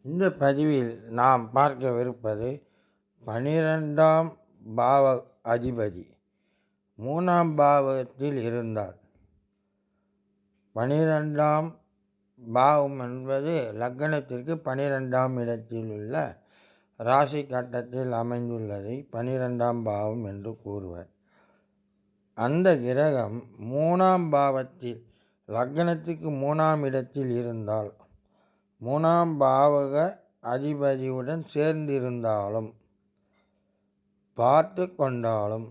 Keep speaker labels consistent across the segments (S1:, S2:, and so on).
S1: இந்த பதிவில் நாம் பார்க்கவிருப்பது 12ஆம் பாவ அதிபதி 3ஆம் பாவத்தில் இருந்தால் 12ஆம் பாவம் என்பது லக்னத்திற்கு 12ஆம் இடத்தில் உள்ள ராசி கட்டத்தில் அமைந்துள்ளதை 12ஆம் பாவம் என்று கூறுவர். அந்த கிரகம் 3ஆம் பாவத்தில் லக்னத்துக்கு 3ஆம் இடத்தில் இருந்தால் 3ஆம் பாவக அதிபதியுடன் சேர்ந்திருந்தாலும் பார்த்து கொண்டாலும்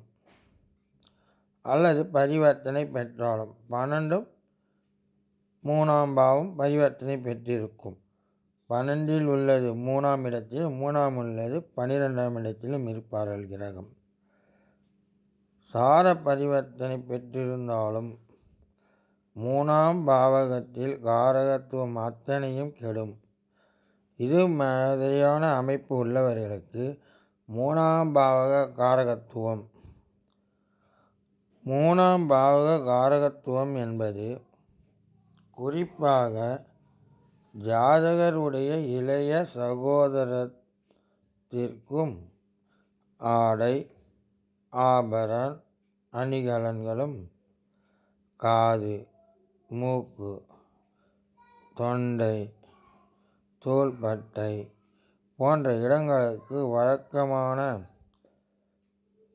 S1: அல்லது பரிவர்த்தனை பெற்றாலும் 12ம் 3ஆம் பாவம் பரிவர்த்தனை பெற்றிருக்கும். 12இல் உள்ளது 3ஆம் இடத்திலும் 3ஆம் உள்ளது 12ஆம் இடத்திலும் இருப்பார்கள். கிரகம் சார பரிவர்த்தனை பெற்றிருந்தாலும் 3ஆம் பாவகத்தில் காரகத்துவம் அத்தனையும் கெடும். இது மாதிரியான அமைப்பு உள்ளவர்களுக்கு 3ஆம் பாவக காரகத்துவம் 3ஆம் பாவக காரகத்துவம் என்பது குறிப்பாக ஜாதகருடைய இளைய சகோதரத்திற்கும் ஆடை ஆபரண அணிகலன்களும் காது மூக்கு தொண்டை தோள்பட்டை போன்ற இடங்களுக்கு வழக்கமான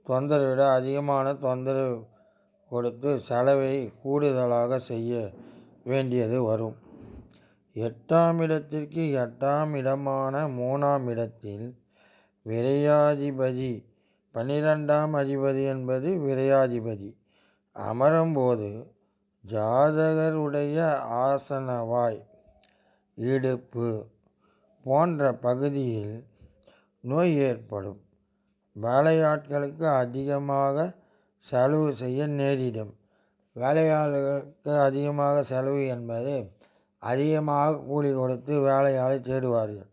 S1: தொந்தரவை விட அதிகமான தொந்தரவு கொடுத்து செலவை கூடுதலாக செய்ய வேண்டியது வரும். 8ஆம் இடத்திற்கு 8ஆம் இடமான 3ஆம் இடத்தில் விரையாதிபதி 12ஆம் அதிபதி என்பது விரையாதிபதி அமரும்போது ஜாதகருடைய ஆசனவாய் இடுப்பு போன்ற பகுதியில் நோய் ஏற்படும். வேலையாட்களுக்கு அதிகமாக செலவு செய்ய நேரிடும். வேலையாளர்களுக்கு அதிகமாக செலவு என்பது அதிகமாக கூலி கொடுத்து வேலையாளை தேடுவார்கள்.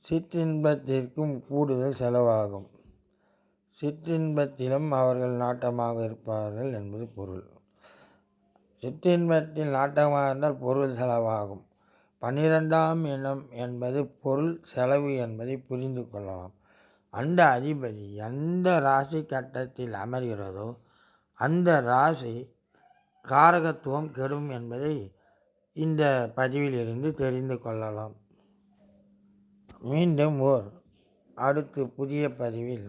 S1: சிற்றின்பத்திற்கும் கூடுதல் செலவாகும். சிற்றின்பத்திலும் அவர்கள் நாட்டமாக இருப்பார்கள் என்பது பொருள். சிற்றின்பத்தில் நாட்டமாக இருந்தால் பொருள் செலவாகும். 12ஆம் இடம் என்பது பொருள் செலவு என்பதை புரிந்து கொள்ளலாம். அந்த அதிபதி எந்த ராசி கட்டத்தில் அமர்கிறதோ அந்த ராசி காரகத்துவம் கெடும் என்பதை இந்த பதிவிலிருந்து தெரிந்து கொள்ளலாம். மீண்டும் அடுத்து புதிய பதிவில்